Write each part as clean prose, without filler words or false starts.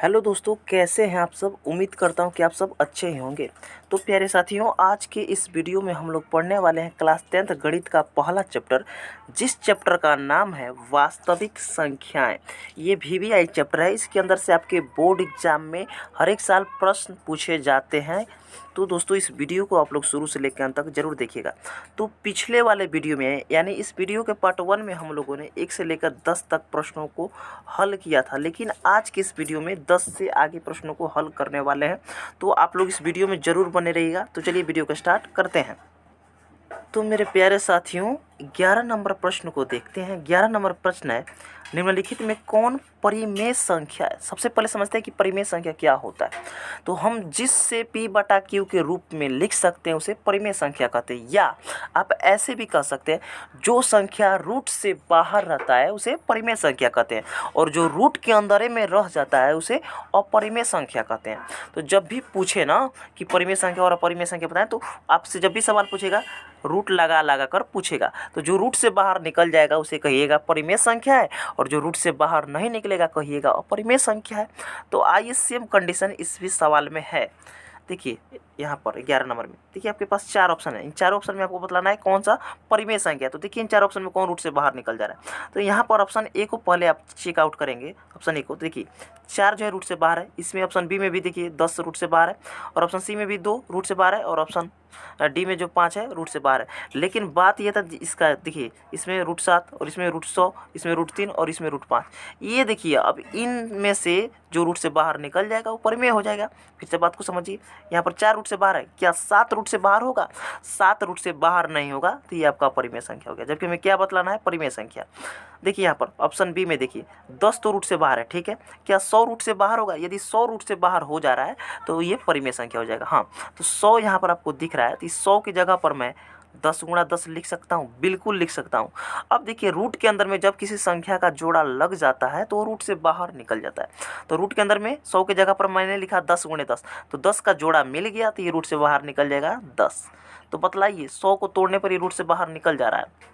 Hello दोस्तों, कैसे हैं आप सब। उम्मीद करता हूं कि आप सब अच्छे ही होंगे। तो प्यारे साथियों, आज के इस वीडियो में हम लोग पढ़ने वाले हैं क्लास 10th गणित का पहला चैप्टर, जिस चैप्टर का नाम है वास्तविक संख्याएं। ये वीवीआई चैप्टर है। इसके अंदर से आपके बोर्ड एग्जाम में हर एक साल प्रश्न पूछे जाते हैं। तो दोस्तों, इस वीडियो को आप लोग शुरू से लेकर अंत तक जरूर देखिएगा। तो पिछले वाले वीडियो में, यानी इस वीडियो के पार्ट 1 में हम लोगों ने 1 से लेकर 10 तक प्रश्नों को हल किया था, लेकिन आज के इस वीडियो में 10 से आगे प्रश्नों को हल करने वाले हैं। तो आप लोग इस वीडियो में ज़रूर बने रहिएगा। तो चलिए वीडियो को स्टार्ट करते हैं। तो मेरे प्यारे साथियों, 11 नंबर प्रश्न को देखते हैं। 11 नंबर प्रश्न है, निम्नलिखित में कौन परिमेय संख्या है। सबसे पहले समझते हैं कि परिमेय संख्या क्या होता है। तो हम जिससे P/Q के रूप में लिख सकते हैं उसे परिमेय संख्या कहते हैं, या आप ऐसे भी कह सकते हैं जो संख्या रूट से बाहर रहता है उसे परिमेय संख्या कहते हैं, और जो रूट के अंदर में रह जाता है उसे अपरिमेय संख्या कहते हैं। तो जब भी पूछे ना कि परिमेय संख्या और अपरिमेय संख्या बताएं, तो आपसे जब भी सवाल पूछेगा रूट लगा लगा कर पूछेगा। तो जो रूट से बाहर निकल जाएगा उसे कहिएगा परिमेय संख्या है, और जो रूट से बाहर नहीं निकलेगा कहिएगा अपरिमेय संख्या है। तो आइए सेम कंडीशन इस भी सवाल में है। देखिए यहाँ पर 11 नंबर में देखिए आपके पास 4 ऑप्शन है। इन 4 ऑप्शन में आपको बतलाना है कौन सा परिमेय संख्या है। तो देखिए इन 4 ऑप्शन में कौन रूट से बाहर निकल जा रहा है। तो यहाँ पर ऑप्शन ए को पहले आप चेकआउट करेंगे। ऑप्शन ए को देखिए 4 जो है रूट से बाहर है। इसमें ऑप्शन बी में भी देखिए 10 रूट से बाहर है, और ऑप्शन सी में भी 2 रूट से बाहर है, और ऑप्शन डी में जो 5 है रूट से बाहर है। लेकिन बात यह था इसका, देखिए इसमें रूट 7 और इसमें रूट 100, इसमें रूट 3 और इसमें रूट 5। ये देखिए अब इनमें से जो रूट से बाहर निकल जाएगा वो परिमेय हो जाएगा। फिर से बात को समझिए, यहाँ पर 4 रूट से बाहर है, क्या 7 रूट से बाहर होगा? 7 रूट से बाहर नहीं होगा, तो ये आपका परिमेय संख्या हो गया। जबकि हमें क्या बतलाना है? परिमेय संख्या। देखिए यहाँ पर ऑप्शन बी में देखिए 10 तो रूट से बाहर है, ठीक है। क्या 100 रूट से बाहर होगा? यदि 100 रूट से बाहर हो जा रहा है तो ये परिमेय संख्या हो जाएगा। हाँ, तो 100 यहाँ पर आपको दिख रहा है, तो इस 100 की जगह पर मैं 10 गुणा 10 लिख सकता हूँ, बिल्कुल लिख सकता हूँ। अब देखिए रूट के अंदर में जब किसी संख्या का जोड़ा लग जाता है तो वो रूट से बाहर निकल जाता है। तो रूट के अंदर में 100 की जगह पर मैंने लिखा 10 गुणे 10, तो 10 का जोड़ा मिल गया, तो ये रूट से बाहर निकल जाएगा 10। तो बतलाइए 100 को तोड़ने पर ये रूट से बाहर निकल जा रहा है,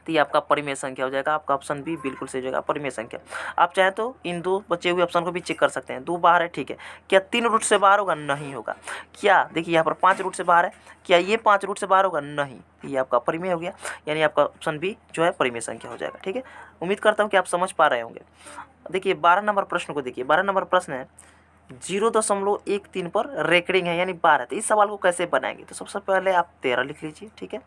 तो ये आपका परिमेय संख्या हो जाएगा। आपका ऑप्शन बी बिल्कुल सही हो जाएगा, परिमेय संख्या। आप चाहें तो इन 2 बचे हुए ऑप्शन को भी चेक कर सकते हैं। 2 बाहर है, ठीक है। क्या 3 रूट से बाहर होगा? नहीं होगा। क्या देखिए यहाँ पर 5 रूट से बाहर है, क्या ये 5 रूट से बाहर होगा? नहीं। ये आपका परिमेय हो गया, यानी आपका ऑप्शन बी जो है परिमेय संख्या हो जाएगा, ठीक है। उम्मीद करता हूँ कि आप समझ पा रहे होंगे। देखिए 12 नंबर प्रश्न को देखिए। 12 नंबर प्रश्न है 0.13 पर रेकरिंग है, यानी 12। तो इस सवाल को कैसे बनाएंगे? तो सबसे पहले आप 13 लिख लीजिए, ठीक है,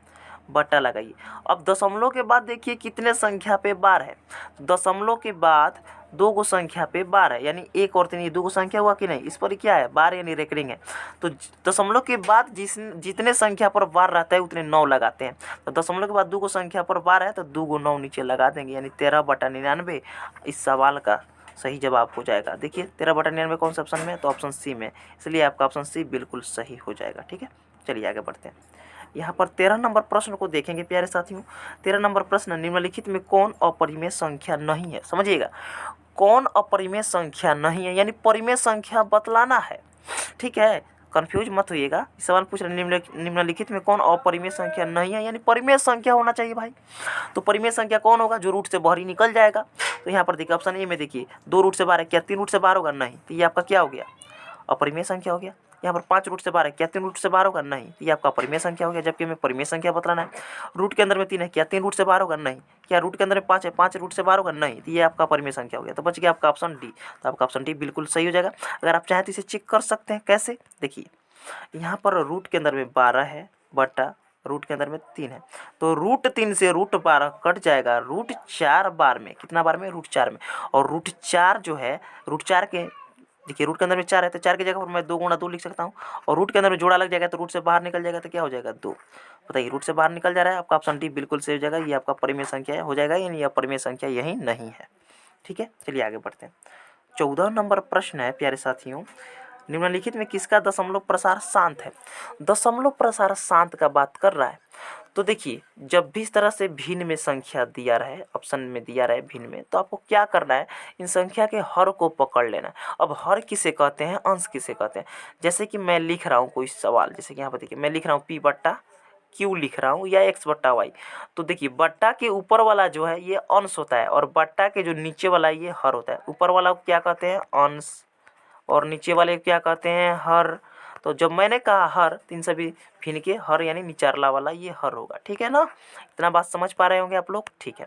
बट्टा लगाइए। अब दशमलव के बाद देखिए कितने संख्या पे 12 है। दशमलव के बाद 2 गो संख्या पे 12 है, यानी 1 और 3 ये 2 गो संख्या हुआ कि नहीं? इस पर क्या है? 12, यानी रेकरिंग है। तो दशमलव के बाद जितने संख्या पर 12 रहता है उतने 9 लगाते हैं। तो दशमलव के बाद 2 गो संख्या पर 12 है, तो 2 गो 9 नीचे लगा देंगे, यानी 13/99 इस सवाल का सही जवाब हो जाएगा। देखिए 13/99 कौन सा ऑप्शन में है? तो ऑप्शन सी में, इसलिए आपका ऑप्शन सी बिल्कुल सही हो जाएगा, ठीक है। चलिए आगे बढ़ते हैं। यहाँ पर 13 नंबर प्रश्न को देखेंगे प्यारे साथियों। 13 नंबर प्रश्न, निम्नलिखित में कौन अपरिमेय संख्या नहीं है? समझिएगा, कौन अपरिमेय संख्या नहीं है, यानी परिमेय संख्या बतलाना है, ठीक है। कंफ्यूज मत होइएगा। सवाल पूछ रहे निम्नलिखित में कौन अपरिमेय संख्या नहीं है, यानी परिमेय संख्या होना चाहिए भाई। तो परिमेय संख्या कौन होगा? जो रूट से बाहर ही निकल जाएगा। तो यहाँ पर देखिए ऑप्शन ए में देखिए 2 रूट से बाहर है, क्या 3 रूट से बाहर होगा? नहीं। तो ये आपका क्या हो गया? अपरिमेय संख्या हो गया। यहाँ पर 5 रूट से बाहर है, क्या 3 रूट से बाहर होगा? नहीं। तो ये आपका परिमेय संख्या हो गया, जबकि हमें परिमेय संख्या बतलाना है। रूट के अंदर में 3 है, क्या 3 रूट से बाहर होगा? नहीं। क्या रूट के अंदर में 5 है, 5 रूट से बाहर होगा? नहीं। तो ये आपका परिमेय संख्या हो गया। तो बच गया आपका ऑप्शन डी। तो आपका ऑप्शन डी बिल्कुल सही हो जाएगा। अगर आप चाहें तो इसे चेक कर सकते हैं। कैसे? देखिए यहाँ पर रूट के अंदर में 12 है, बटा रूट के अंदर में 3 है, तो रूट 3 से रूट 12 कट जाएगा रूट 4 बार में। कितना बार में? रूट 4 में। और रूट 4 जो है, रूट 4 के देखिए रूट के अंदर में 4 है, तो 4 की जगह पर मैं 2 गुणा 2 लिख सकता हूँ। और रूट के अंदर में जोड़ा लग जाएगा तो रूट से बाहर निकल जाएगा, तो क्या हो जाएगा? 2। बताइए रूट से बाहर निकल जा रहा है, आपका ऑप्शन डी बिल्कुल सही हो जाएगा। ये आपका परिमेय संख्या हो जाएगा, यानी यह परिमेय संख्या यही नहीं है, ठीक है। चलिए आगे बढ़ते हैं। 14 नंबर प्रश्न है प्यारे साथियों, निम्नलिखित में किसका दशमलव प्रसार शांत है? दशमलव प्रसार शांत का बात कर रहा है। तो देखिए जब भी इस तरह से भिन्न में संख्या दिया रहे, ऑप्शन में दिया रहे भिन्न में, तो आपको क्या करना है? इन संख्या के हर को पकड़ लेना है। अब हर किसे कहते हैं? अंश किसे कहते हैं? जैसे कि मैं लिख रहा हूँ कोई सवाल, जैसे कि यहाँ पर देखिए मैं लिख रहा हूँ P/Q लिख रहा हूँ, या X/Y। तो देखिए बट्टा के ऊपर वाला जो है ये अंश होता है, और बट्टा के जो नीचे वाला ये हर होता है। ऊपर वाला को क्या कहते हैं? अंश, और नीचे वाले क्या कहते हैं, हर। तो जब मैंने कहा हर, तो इन सभी फिन के हर यानी निचरला वाला ये हर होगा, ठीक है ना। इतना बात समझ पा रहे होंगे आप लोग, ठीक है।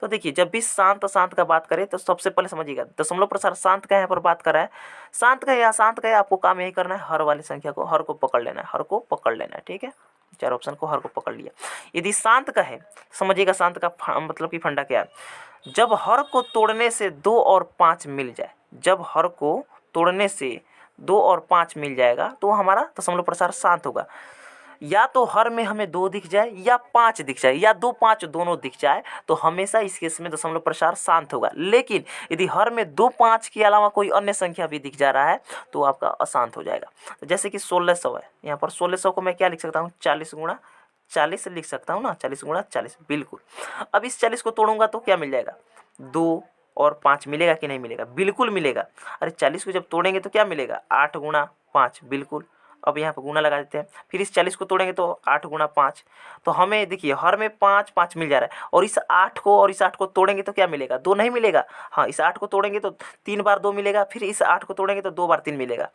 तो देखिए जब भी शांत शांत का बात करें तो सबसे पहले समझिएगा दशमलव प्रसार शांत का यहाँ पर बात कर रहा है। शांत का या शांत का है, आपको काम यही करना है, हर वाली संख्या को, हर को पकड़ लेना है, हर को पकड़ लेना है, ठीक है। चार ऑप्शन को हर को पकड़ लिया। यदि शांत का है, समझिएगा शांत का मतलब कि फंडा क्या है। जब हर को तोड़ने से 2 और 5 मिल जाए, जब हर को तोड़ने से 2 और 5 मिल जाएगा तो हमारा दशमलव प्रसार शांत होगा। या तो हर में हमें 2 दिख जाए या 5 दिख जाए या 2 5 दोनों दिख जाए तो हमेशा इस केस में दशमलव प्रसार शांत होगा। लेकिन यदि हर में 2 5 के अलावा कोई अन्य संख्या भी दिख जा रहा है तो आपका अशांत हो जाएगा। तो जैसे कि 1600 है, यहाँ पर 1600 को मैं क्या लिख सकता हूँ, 40 गुणा 40 लिख सकता हूँ ना, 40 गुणा 40, बिल्कुल। अब इस 40 को तोड़ूंगा तो क्या मिल जाएगा, 2 और 5 मिलेगा कि नहीं मिलेगा, बिल्कुल मिलेगा। अरे 40 को जब तोड़ेंगे तो क्या मिलेगा, 8 गुणा 5, बिल्कुल। अब यहाँ पर गुना लगा देते हैं, फिर इस 40 को तोड़ेंगे तो 8 गुणा 5, तो हमें देखिए हर में 5 5 मिल जा रहा है। और इस 8 को और इस 8 को तोड़ेंगे तो क्या मिलेगा, 2 नहीं मिलेगा। हाँ, इस 8 को तोड़ेंगे तो 3 बार 2 मिलेगा, फिर इस 8 को तोड़ेंगे तो 2 बार 3 मिलेगा,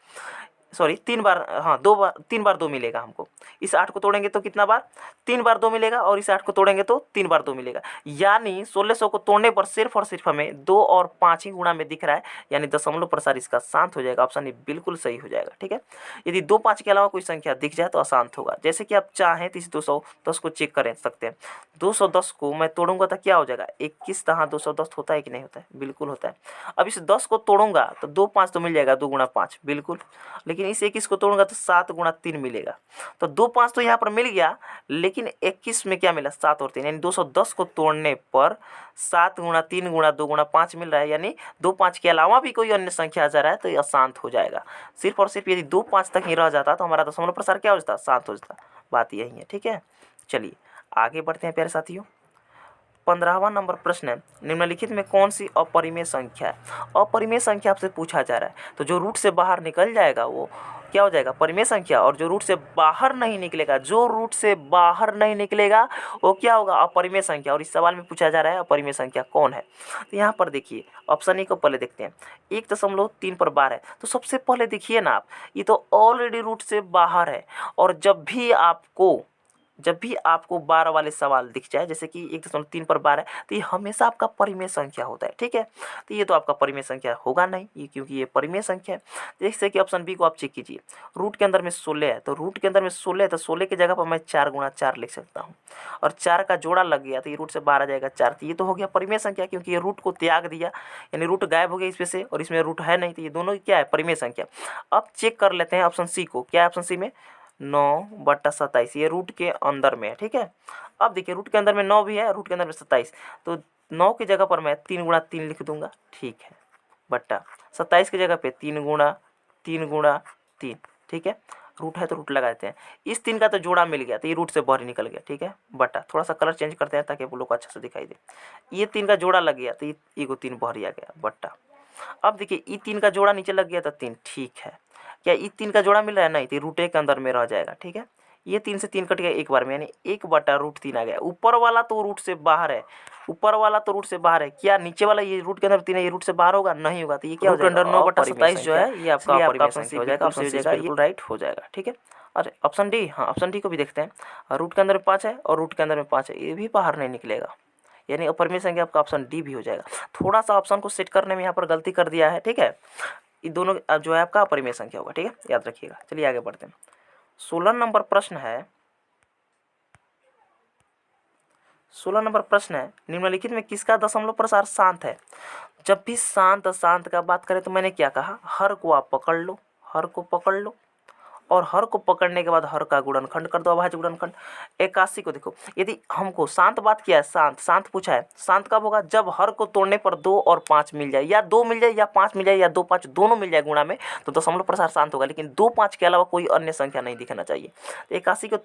सॉरी 3 बार, हाँ 2 बार 3 बार 2 मिलेगा हमको। इस 8 को तोड़ेंगे तो कितना बार, 3 बार 2 मिलेगा, और इस 8 को तोड़ेंगे तो 3 बार 2 मिलेगा। यानी 1600 को तोड़ने पर सिर्फ और सिर्फ हमें 2 और 5 ही गुणा में दिख रहा है, यानी दशमलव प्रसार इसका शांत हो जाएगा। ऑप्शन ए बिल्कुल सही हो जाएगा, ठीक है। यदि 2 5 के अलावा कोई संख्या दिख जाए तो अशांत होगा। जैसे कि आप चाहें तो इस 210 को चेक कर सकते हैं। 210 को मैं तोड़ूंगा तो क्या हो जाएगा, 21। हाँ 210 होता है कि नहीं होता है, बिल्कुल होता है। अब इस 10 को तोड़ूंगा तो 2 5 तो मिल जाएगा, 2 गुणा 5, बिल्कुल। लेकिन इस 21 को तोड़ूंगा तो 7 गुणा 3 मिलेगा। तो 2 5 तो यहाँ पर मिल गया, लेकिन 21 में क्या मिला, 7 और 3, यानी 210 को तोड़ने पर 7 गुणा 3 गुणा 2 गुणा 5 मिल रहा है। यानी 2 5 के अलावा भी कोई अन्य संख्या आ जा रहा है तो ये अशांत हो जाएगा। सिर्फ और सिर्फ यदि 2 5 तक ही रह जाता तो हमारा दशमलव प्रसार क्या हो जाता, शांत हो जाता। बात यही है, ठीक है। चलिए आगे बढ़ते हैं प्यारे साथियों। 15वां नंबर प्रश्न है, निम्नलिखित में कौन सी अपरिमेय संख्या है। अपरिमेय संख्या आपसे पूछा जा रहा है, तो जो रूट से बाहर निकल जाएगा वो क्या हो जाएगा, परिमेय संख्या। और जो रूट से बाहर नहीं निकलेगा, जो रूट से बाहर नहीं निकलेगा वो क्या होगा, अपरिमेय संख्या। और इस सवाल में पूछा जा रहा है अपरिमेय संख्या कौन है। तो यहाँ पर देखिए ऑप्शन ए को पहले देखते हैं, 1.3 पर बार है। तो सबसे पहले देखिए ना आप, ये तो ऑलरेडी रूट से बाहर है। और जब भी आपको 12 वाले सवाल दिख जाए, जैसे कि 1.3 पर 12 है, तो ये हमेशा आपका परिमेय संख्या होता है, ठीक है। तो ये तो आपका परिमेय संख्या होगा नहीं, ये क्योंकि ये परिमेय संख्या है। जैसे कि ऑप्शन बी को आप चेक कीजिए, रूट के अंदर में 16 है, तो रूट के अंदर में 16 है, तो 16 की जगह पर मैं 4 गुणा 4 लिख सकता हूँ। और 4 का जोड़ा लग गया तो ये रूट से बाहर आ जाएगा 4। तो ये तो हो गया परिमेय संख्या, क्योंकि ये रूट को त्याग दिया, यानी रूट गायब हो गया इसमें से, और इसमें रूट है नहीं, तो ये दोनों क्या है, परिमेय संख्या। अब चेक कर लेते हैं ऑप्शन सी को, क्या है ऑप्शन सी में, 9/27, ये रूट के अंदर में है, ठीक है। अब देखिए रूट के अंदर में 9 भी है, रूट के अंदर में 27, तो 9 की जगह पर मैं 3 गुणा 3 लिख दूंगा, ठीक है, बट्टा 27 की जगह पे 3 गुणा 3, ठीक है। रूट है तो रूट लगा देते हैं। इस 3 का तो जोड़ा मिल गया, तो ये रूट से बाहर ही निकल गया, ठीक है, बट्टा थोड़ा सा कलर चेंज करते हैं ताकि आप लोग को अच्छा से दिखाई दे। ये 3 का जोड़ा लग गया तो ये को 3 बाहर ही आ गया, बट्टा। अब देखिए ई 3 का जोड़ा नीचे लग गया तो 3, ठीक है। क्या ई 3 का जोड़ा मिल रहा है, नहीं, तो रूट के अंदर में रह जाएगा, ठीक है। ये 3 से 3 कट गया एक बार में, यानी 1/√3 आ गया। ऊपर वाला तो रूट से बाहर है, ऊपर वाला तो रूट से बाहर है। क्या नीचे वाला ये रूट के अंदर 3 है, ये रूट से बाहर होगा, नहीं होगा। तो ये क्या हो जाएगा, 9/27 जो है ये आपका अपरिमेय संख्या हो जाएगा। ऑप्शन सी बिल्कुल राइट हो जाएगा, ठीक है। और ऑप्शन डी, हाँ ऑप्शन डी को भी देखते हैं। रूट के अंदर में 5 है और रूट के अंदर में 5 है, ये भी बाहर नहीं निकलेगा, यानी अपरिमेय संख्या आपका ऑप्शन डी भी हो जाएगा। थोड़ा सा ऑप्शन को सेट करने में यहाँ पर गलती कर दिया है, ठीक है। ये दोनों जो है आपका अपरिमेय संख्या होगा, ठीक है, याद रखिएगा। चलिए आगे बढ़ते हैं। 16 नंबर प्रश्न है, 16 नंबर प्रश्न है, निम्नलिखित में किसका दशमलव प्रसार शांत है। जब भी शांत शांत का बात करें तो मैंने क्या कहा, हर को आप पकड़ लो, हर को पकड़ लो, और हर को पकड़ने के बाद हर का गुणनखंड कर दो, अभाज्य गुणनखंड। 81 को देखो, यदि हमको शांत बात किया है, शांत पूछा है, शांत कब होगा, जब हर को तोड़ने पर 2 और 5 मिल जाए, या 2 मिल जाए या 5 मिल जाए या 2 5 दोनों मिल जाए गुणा में, तो दशमलव प्रसार शांत होगा। लेकिन 2 5 के अलावा कोई अन्य संख्या नहीं दिखना चाहिए। तो 81 को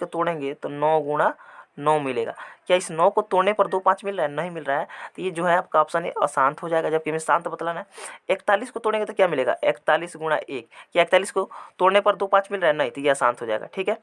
तोड़ेंगे तो 9 गुणा 9 मिलेगा। क्या इस 9 को तोड़ने पर 2 5 मिल रहा है, नहीं मिल रहा है, तो ये जो है आपका ऑप्शन है अशांत हो जाएगा, जबकि हमें शांत बतलाना है। 41 को तोड़ेंगे तो क्या मिलेगा, 41 गुणा 1। क्या 41 को तोड़ने पर 2 5 मिल रहा है, नहीं, तो ये अशांत हो जाएगा, ठीक है।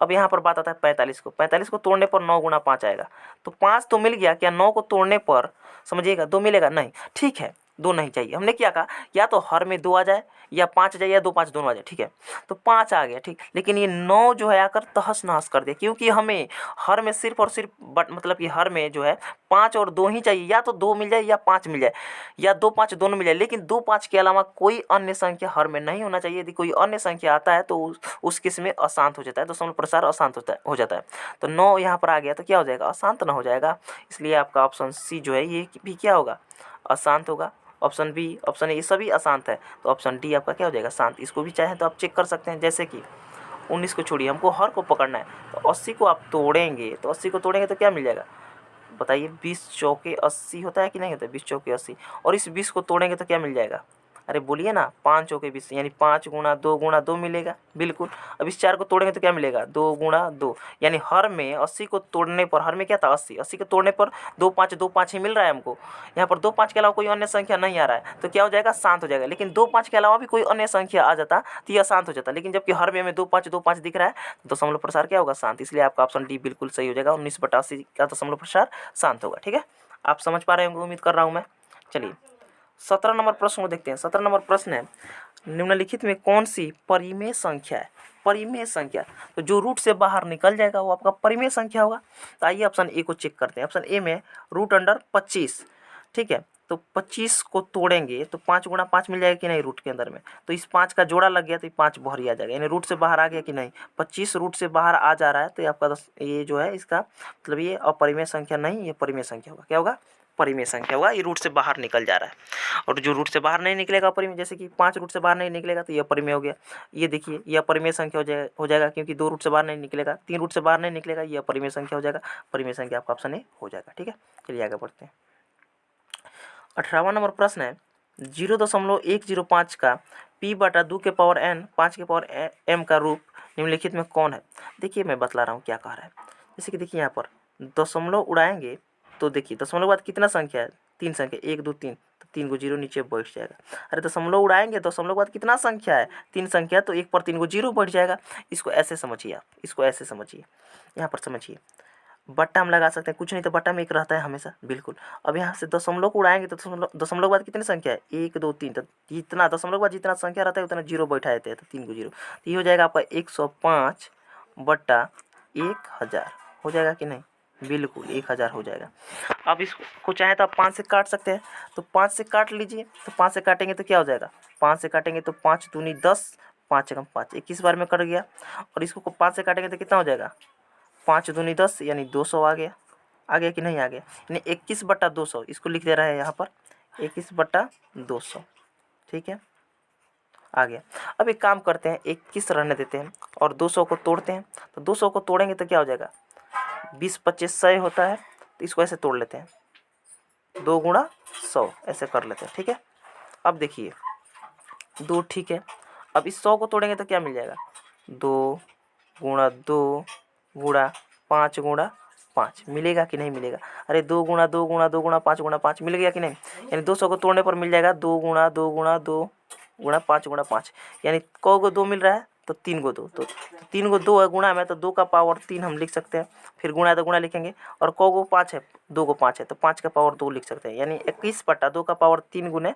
अब यहाँ पर बात आता है 45 को तोड़ने पर 9 गुणा 5 आएगा, तो 5 तो मिल गया। क्या 9 को तोड़ने पर समझिएगा 2 मिलेगा, नहीं, ठीक है। दो नहीं चाहिए। हमने क्या कहा, या तो हर में 2 आ जाए या 5 आ जाए या 2 5 दोनों आ जाए, ठीक है। तो 5 आ गया, ठीक। लेकिन ये 9 जो है आकर तहस नहस कर दिया, क्योंकि हमें हर में सिर्फ और सिर्फ मतलब कि हर में जो है 5 और 2 ही चाहिए, या तो 2 मिल जाए या 5 मिल जाए या 2 5 दोनों मिल जाए, लेकिन 2 5 के अलावा कोई अन्य संख्या हर में नहीं होना चाहिए। यदि कोई अन्य संख्या आता है तो उस केस में अशांत हो जाता है, दशमलव प्रसार अशांत हो जाता है। तो 9 यहाँ पर आ गया तो क्या हो जाएगा, अशांत ना हो जाएगा। इसलिए आपका ऑप्शन सी जो है ये भी क्या होगा, अशांत होगा। ऑप्शन बी, ऑप्शन ए, ये सभी अशांत है, तो ऑप्शन डी आपका क्या हो जाएगा, शांत। इसको भी चाहें तो आप चेक कर सकते हैं। जैसे कि 19 को छोड़िए, हमको हर को पकड़ना है, तो 80 को आप तोड़ेंगे, तो 80 को तोड़ेंगे तो क्या मिल जाएगा, बताइए। 20 चौके 80 होता है कि नहीं होता है, 20 चौके 80। और इस 20 को तोड़ेंगे तो क्या मिल जाएगा, अरे बोलिए ना, 5 चौके 20, यानी 5 गुणा 2 मिलेगा, बिल्कुल। अब इस 4 को तोड़ेंगे तो क्या मिलेगा, 2 गुणा 2, यानी हर में 80 को तोड़ने पर, हर में क्या था 80, 80 को तोड़ने पर 2 5 ही मिल रहा है हमको। यहाँ पर 2 5 के अलावा कोई अन्य संख्या नहीं आ रहा है, तो क्या हो जाएगा, शांत हो जाएगा। लेकिन 2 5 के अलावा भी कोई अन्य संख्या आ जाता तो यह शांत हो जाता, लेकिन जबकि हर में हमें 2 5 दिख रहा है, तो दशमलव प्रसार क्या होगा, शांत। इसलिए आपका ऑप्शन डी बिल्कुल सही हो जाएगा, 19/80 का दशमलव प्रसार शांत होगा, ठीक है। आप समझ पा रहे होंगे, उम्मीद कर रहा हूँ मैं। चलिए 17 नंबर प्रश्न को देखते हैं। 17 नंबर प्रश्न है, निम्नलिखित में कौन सी परिमेय संख्या है। परिमेय संख्या, तो जो रूट से बाहर निकल जाएगा वो आपका परिमेय संख्या होगा। तो आइए ऑप्शन ए को चेक करते हैं। ऑप्शन ए में √25, ठीक है। तो 25 को तोड़ेंगे तो 5 गुणा 5 मिल जाएगा कि नहीं रूट के अंदर में, तो इस 5 का जोड़ा लग गया तो 5 बाहर ही आ जाएगा, यानी रूट से बाहर आ गया कि नहीं। 25 रूट से बाहर आ जा रहा है, तो ये आपका ये जो है इसका मतलब ये अपरिमेय संख्या नहीं, ये परिमेय संख्या होगा। क्या होगा, परिमेय संख्या होगा, ये रूट से बाहर निकल जा रहा है। और जो रूट से बाहर नहीं निकलेगा अपरिमेय, जैसे कि 5 रूट से बाहर नहीं निकलेगा तो ये अपरिमेय हो गया। ये देखिए ये अपरिमेय संख्या हो जाएगा क्योंकि 2 रूट से बाहर नहीं निकलेगा, 3 रूट से बाहर नहीं निकलेगा, ये अपरिमेय संख्या हो जाएगा। परिमेय संख्या आपका ऑप्शन ए हो जाएगा, ठीक है। चलिए आगे बढ़ते हैं। 18वां नंबर प्रश्न है, 0.105 का p/2 के पावर n 5 के पावर m का रूप निम्नलिखित में कौन है। देखिए मैं बतला रहा हूँ क्या कह रहा है। जैसे कि देखिए यहाँ पर दशमलव उड़ाएंगे तो देखिए दशमलव के बाद कितना संख्या है, 3 संख्या, 1 2 3, तो 3 को 0 नीचे बैठ जाएगा। अरे दशमलव उड़ाएंगे, दशमलव के बाद कितना संख्या है, 3 संख्या, तो 1 पर 3 को 0 बैठ जाएगा। इसको ऐसे समझिए, आप इसको ऐसे समझिए, यहाँ पर समझिए। बट्टा हम लगा सकते हैं, कुछ नहीं तो बट्टा में 1 रहता है हमेशा, बिल्कुल। अब यहाँ से दशमलव को उड़ाएंगे तो दशमलव के बाद कितनी संख्या है, 1 2 3, तो जितना दशमलव के बाद जितना संख्या रहता है उतना 0 बैठा देते हैं, तो 3 को 0, तो ये हो जाएगा आपका 105/1000 हो जाएगा कि नहीं, बिल्कुल 1000 हो जाएगा। अब इसको चाहे तो आप 5 से काट सकते हैं, तो 5 से काट लीजिए। तो 5 से काटेंगे तो क्या हो जाएगा, 5 से काटेंगे तो 5 दूनी 10, 5 एकम 5, 21 बार में कट गया। और इसको 5 से काटेंगे तो कितना हो जाएगा, 5 दूनी 10, यानी 200 आ गया। आ गया कि नहीं आ गया, यानी 21/200, इसको लिख दे रहा है यहाँ पर 21/200, ठीक है, आ गया। अब एक काम करते हैं, 21 रहने देते हैं और 200 को तोड़ते हैं। तो 200 को तोड़ेंगे तो क्या हो जाएगा, 20 25 100 होता है, तो इसको ऐसे तोड़ लेते हैं, 2 गुणा 100 ऐसे कर लेते हैं, ठीक है। अब देखिए 2, ठीक है। अब इस 100 को तोड़ेंगे तो क्या मिल जाएगा, 2 गुणा 2 गुणा 5 गुणा 5 मिलेगा कि नहीं मिलेगा। अरे 2 गुणा 2 गुणा 2 गुणा 5 गुणा 5 मिल गया कि नहीं, यानी 200 को तोड़ने पर मिल जाएगा 2 गुणा 2 गुणा 2 गुणा 5 गुणा 5, यानी कौ को 2 मिल रहा है, तो 3 को 2, तो 3 को 2 है गुणा में, तो 2 का पावर 3 हम लिख सकते हैं। फिर गुणा है तो गुणा लिखेंगे, और कौ को 5 है, 2 को 5 है, तो 5 का पावर 2 लिख सकते हैं, यानी 21/2 का पावर 3 गुने,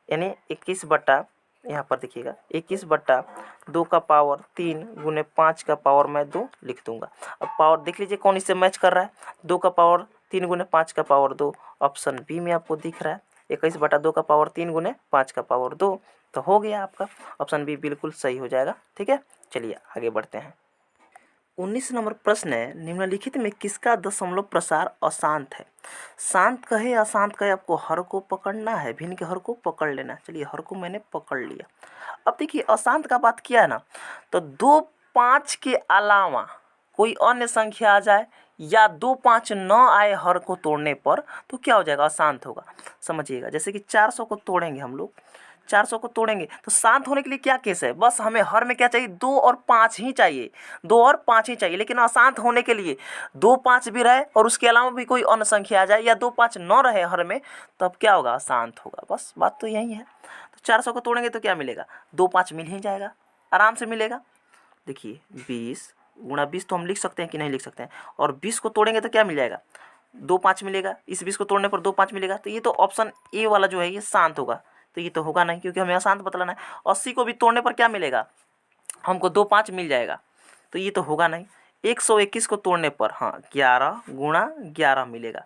यानी 21 बट्टा, यहाँ पर देखिएगा 21/2 का पावर 3 गुने 5 का पावर मैं 2 लिख दूंगा। अब पावर देख लीजिए कौन इससे मैच कर रहा है, 2 का पावर 3 गुने 5 का पावर 2, ऑप्शन बी में आपको दिख रहा है। 21/2 का पावर 3 गुने 5 का पावर 2, तो हो गया आपका ऑप्शन बी बिल्कुल सही हो जाएगा, ठीक है। चलिए आगे बढ़ते हैं। 19 नंबर प्रश्न है, निम्नलिखित में किसका दशमलव प्रसार अशांत है। शांत कहे अशांत कहे, आपको हर को पकड़ना है, भिन्न के हर को पकड़ लेना है। चलिए हर को मैंने पकड़ लिया। अब देखिए अशांत का बात किया है ना, तो 2 5 के अलावा कोई अन्य संख्या आ जाए या 2 5 न आए हर को तोड़ने पर, तो क्या हो जाएगा, अशांत होगा। समझिएगा, जैसे कि 400 को तोड़ेंगे हम लोग, 400 को तोड़ेंगे तो शांत होने के लिए क्या केस है, बस हमें हर में क्या चाहिए, 2 और 5 ही चाहिए, 2 और 5 ही चाहिए। लेकिन अशांत होने के लिए 2 5 भी रहे और उसके अलावा भी कोई अन्य संख्या आ जाए या 2 5 न रहे हर में, तब क्या होगा, अशांत होगा। बस बात तो यही है। तो 400 को तोड़ेंगे तो क्या मिलेगा, 2 5 मिल ही जाएगा, आराम से मिलेगा। देखिए 20 गुणा 20 तो हम लिख सकते हैं कि नहीं लिख सकते हैं, और 20 को तोड़ेंगे तो क्या मिल जाएगा, दो 5 मिलेगा, इस 20 को तोड़ने पर 2 5 मिलेगा। तो ये तो ऑप्शन ए वाला जो है ये शांत होगा, तो ये तो होगा नहीं क्योंकि हमें अशांत बतलाना है। 80 को भी तोड़ने पर क्या मिलेगा, हमको 2 5 मिल जाएगा, तो ये तो होगा नहीं। 121 को तोड़ने पर हाँ 11 गुणा 11 मिलेगा।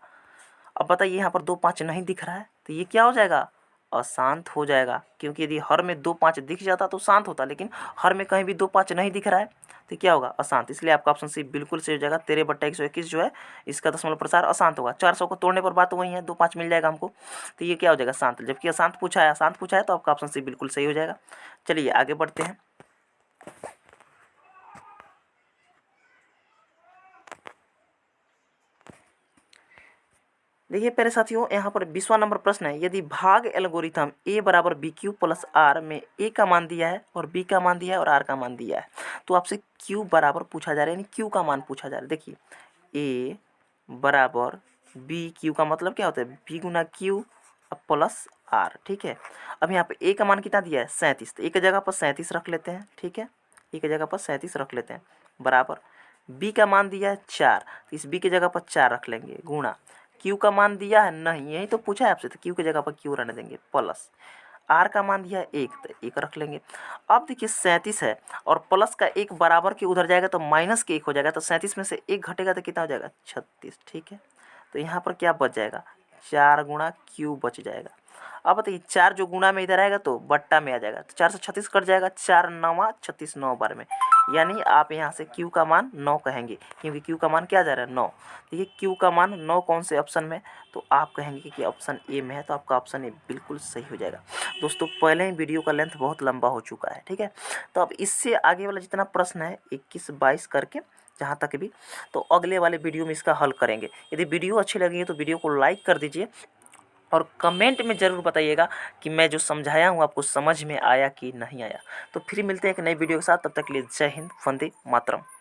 अब बताइए यहाँ पर 2 5 नहीं दिख रहा है, तो ये क्या हो जाएगा, अशांत हो जाएगा, क्योंकि यदि हर में 2 5 दिख जाता तो शांत होता, लेकिन हर में कहीं भी 2 5 नहीं दिख रहा है तो क्या होगा, अशांत। इसलिए आपका ऑप्शन सी बिल्कुल सही हो जाएगा। 13/121 जो है इसका दशमलव प्रसार अशांत होगा। 400 को तोड़ने पर बात वही है, 2 5 मिल जाएगा हमको, तो ये क्या हो जाएगा, शांत। जबकि अशांत पूछा है तो आपका ऑप्शन सी बिल्कुल सही हो जाएगा। चलिए आगे बढ़ते हैं। देखिए प्यारे साथियों, यहाँ पर 20वां नंबर प्रश्न है, यदि भाग एल्गोरिथम a बराबर बी क्यू प्लस आर में a का मान दिया है और b का मान दिया है और r का मान दिया है, तो आपसे q बराबर पूछा जा रहा है, यानी q का मान पूछा जा रहा है। देखिए a बराबर b, q का मतलब क्या होता है, b गुना q प्लस r, ठीक है। अब यहाँ पे a का मान कितना दिया है, 37, तो a की जगह पर 37 रख लेते हैं, ठीक है, a की जगह पर 37 रख लेते हैं, बराबर b का मान दिया है 4, तो इस b की जगह पर 4 रख लेंगे, गुणा क्यू का मान दिया है नहीं, यही तो पूछा है आपसे, तो क्यू की जगह पर क्यू रहने देंगे, प्लस आर का मान दिया है 1, तो 1 रख लेंगे। अब देखिए 37 है और प्लस का 1 बराबर के उधर जाएगा तो माइनस के 1 हो जाएगा, तो 37 में से 1 घटेगा तो कितना हो जाएगा, 36, ठीक है। तो यहाँ पर क्या बच जाएगा, 4 गुणा क्यू बच जाएगा। अब बताइए 4 जो गुणा में इधर आएगा तो बट्टा में आ जाएगा, तो 4 से 36 कट जाएगा, 4 9 36 9 बार में, यानी आप यहाँ से q का मान 9 कहेंगे, क्योंकि q का मान क्या जा रहा है, 9। देखिए q का मान 9 कौन से ऑप्शन में, तो आप कहेंगे कि ऑप्शन ए में है, तो आपका ऑप्शन ए बिल्कुल सही हो जाएगा। दोस्तों पहले ही वीडियो का लेंथ बहुत लंबा हो चुका है, ठीक है। तो अब इससे आगे वाला जितना प्रश्न है 21 22 करके जहाँ तक भी, तो अगले वाले वीडियो में इसका हल करेंगे। यदि वीडियो अच्छी लगी है तो वीडियो को लाइक कर दीजिए और कमेंट में ज़रूर बताइएगा कि मैं जो समझाया हूँ आपको समझ में आया कि नहीं आया। तो फिर मिलते हैं एक नई वीडियो के साथ, तब तक के लिए जय हिंद, वंदे मातरम।